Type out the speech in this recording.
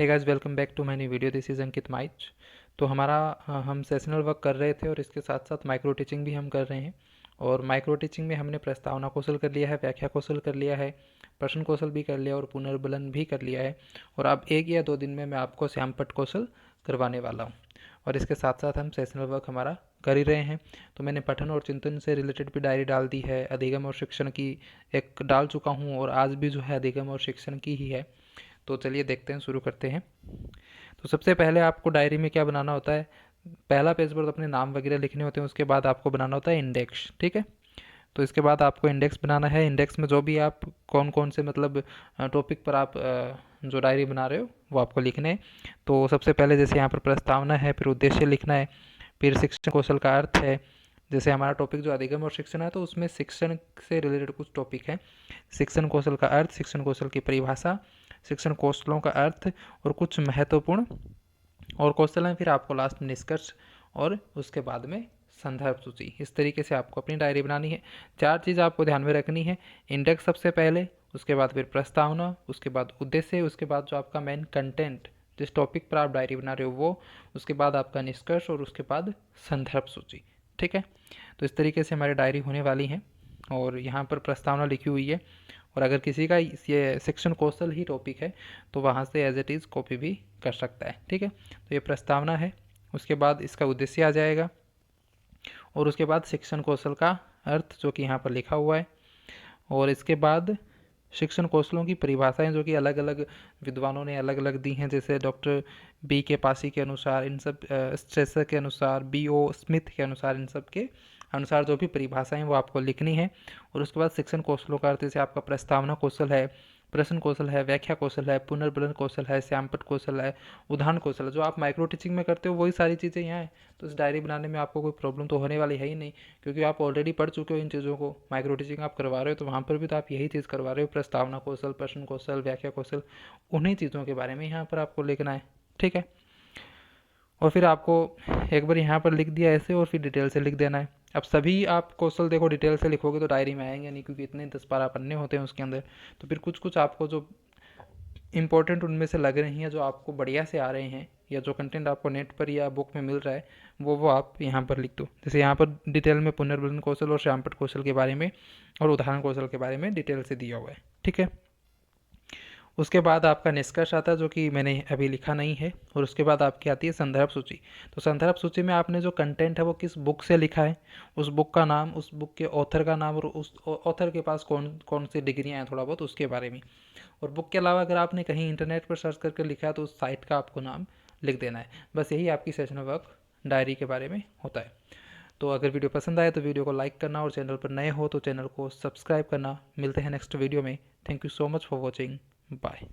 Hey guys, welcome back to my new video. This is Ankit Maich. तो हम sessional work कर रहे थे और इसके साथ साथ माइक्रो टीचिंग भी हम कर रहे हैं। और माइक्रो टीचिंग में हमने प्रस्तावना कौशल कर लिया है, व्याख्या कौशल कर लिया है, प्रश्न कौशल भी कर लिया और पुनर्बलन भी कर लिया है। और अब 1 या 2 दिन में मैं आपको श्यामपट्ट कौशल करवाने वाला हूँ। और इसके साथ साथ हम सेशनल वर्क हमारा कर ही रहे हैं। तो मैंने पठन और चिंतन से रिलेटेड भी डायरी डाल दी है, अधिगम और शिक्षण की एक डाल चुका हूँ और आज भी जो है अधिगम और शिक्षण की ही है। तो चलिए देखते हैं, शुरू करते हैं। तो सबसे पहले आपको डायरी में क्या बनाना होता है, पहला पेज पर तो अपने नाम वगैरह लिखने होते हैं। उसके बाद आपको बनाना होता है इंडेक्स, ठीक है। तो इसके बाद आपको इंडेक्स बनाना है। इंडेक्स में जो भी आप कौन कौन से मतलब टॉपिक पर आप जो डायरी बना रहे हो वो आपको लिखने हैं। तो सबसे पहले जैसे यहाँ पर प्रस्तावना है, फिर उद्देश्य लिखना है, फिर शिक्षण कौशल का अर्थ है। जैसे हमारा टॉपिक जो अधिगम और शिक्षण है तो उसमें शिक्षण से रिलेटेड कुछ टॉपिक है। शिक्षण कौशल का अर्थ, शिक्षण कौशल की परिभाषा, शिक्षण कौशलों का अर्थ और कुछ महत्वपूर्ण और कौशल हैं। फिर आपको लास्ट में निष्कर्ष और उसके बाद में संदर्भ सूची। इस तरीके से आपको अपनी डायरी बनानी है। 4 चीज़ आपको ध्यान में रखनी है। इंडेक्स सबसे पहले, उसके बाद फिर प्रस्तावना, उसके बाद उद्देश्य, उसके बाद जो आपका मेन कंटेंट जिस टॉपिक पर आप डायरी बना रहे हो वो, उसके बाद आपका निष्कर्ष और उसके बाद संदर्भ सूची, ठीक है। तो इस तरीके से हमारी डायरी होने वाली है। और यहाँ पर प्रस्तावना लिखी हुई है। और अगर किसी का ये शिक्षण कौशल ही टॉपिक है तो वहाँ से एज इट इज़ कॉपी भी कर सकता है, ठीक है। तो ये प्रस्तावना है, उसके बाद इसका उद्देश्य आ जाएगा और उसके बाद शिक्षण कौशल का अर्थ जो कि यहाँ पर लिखा हुआ है। और इसके बाद शिक्षण कौशलों की परिभाषाएं जो कि अलग अलग विद्वानों ने अलग अलग दी हैं। जैसे डॉक्टर बी के पासी के अनुसार, इन सब स्ट्रेसर के अनुसार, बी ओ स्मिथ के अनुसार, इन सब के अनुसार जो भी परिभाषाएं वो आपको लिखनी है। और उसके बाद शिक्षण कौशलों का अर्थ जैसे आपका प्रस्तावना कौशल है, प्रश्न कौशल है, व्याख्या कौशल है, पुनर्बलन कौशल है, श्यामपट्ट कौशल है, उदाहरण कौशल है। जो आप माइक्रो टीचिंग में करते हो वही सारी चीज़ें यहाँ हैं। तो इस डायरी बनाने में आपको कोई प्रॉब्लम तो होने वाली है ही नहीं, क्योंकि आप ऑलरेडी पढ़ चुके हो इन चीज़ों को। माइक्रो टीचिंग आप करवा रहे हो तो वहाँ पर भी तो आप यही चीज़ करवा रहे हो, प्रस्तावना कौशल, प्रश्न कौशल, व्याख्या कौशल, उन्हीं चीज़ों के बारे में यहाँ पर आपको लिखना है, ठीक है। और फिर आपको एक बार यहाँ पर लिख दिया ऐसे और फिर डिटेल से लिख देना है। अब सभी आप कौशल देखो डिटेल से लिखोगे तो डायरी में आएंगे नहीं, क्योंकि इतने 10-12 पन्ने होते हैं उसके अंदर। तो फिर कुछ कुछ आपको जो इंपॉर्टेंट उनमें से लग रही हैं, जो आपको बढ़िया से आ रहे हैं, या जो कंटेंट आपको नेट पर या बुक में मिल रहा है वो आप यहाँ पर लिख दो। जैसे यहाँ पर डिटेल में पुनर्बलन कौशल और श्यामपट्ट कौशल के बारे में और उदाहरण कौशल के बारे में डिटेल से दिया हुआ है, ठीक है। उसके बाद आपका निष्कर्ष आता है जो कि मैंने अभी लिखा नहीं है। और उसके बाद आपकी आती है संदर्भ सूची। तो संदर्भ सूची में आपने जो कंटेंट है वो किस बुक से लिखा है, उस बुक का नाम, उस बुक के ऑथर का नाम और उस ऑथर के पास कौन कौन सी डिग्रियाँ हैं थोड़ा बहुत उसके बारे में। और बुक के अलावा अगर आपने कहीं इंटरनेट पर सर्च करके लिखा है तो उस साइट का आपको नाम लिख देना है। बस यही आपकी सेशनल वर्क डायरी के बारे में होता है। तो अगर वीडियो पसंद आए तो वीडियो को लाइक करना और चैनल पर नए हो तो चैनल को सब्सक्राइब करना। मिलते हैं नेक्स्ट वीडियो में। Thank you so much for watching. Bye.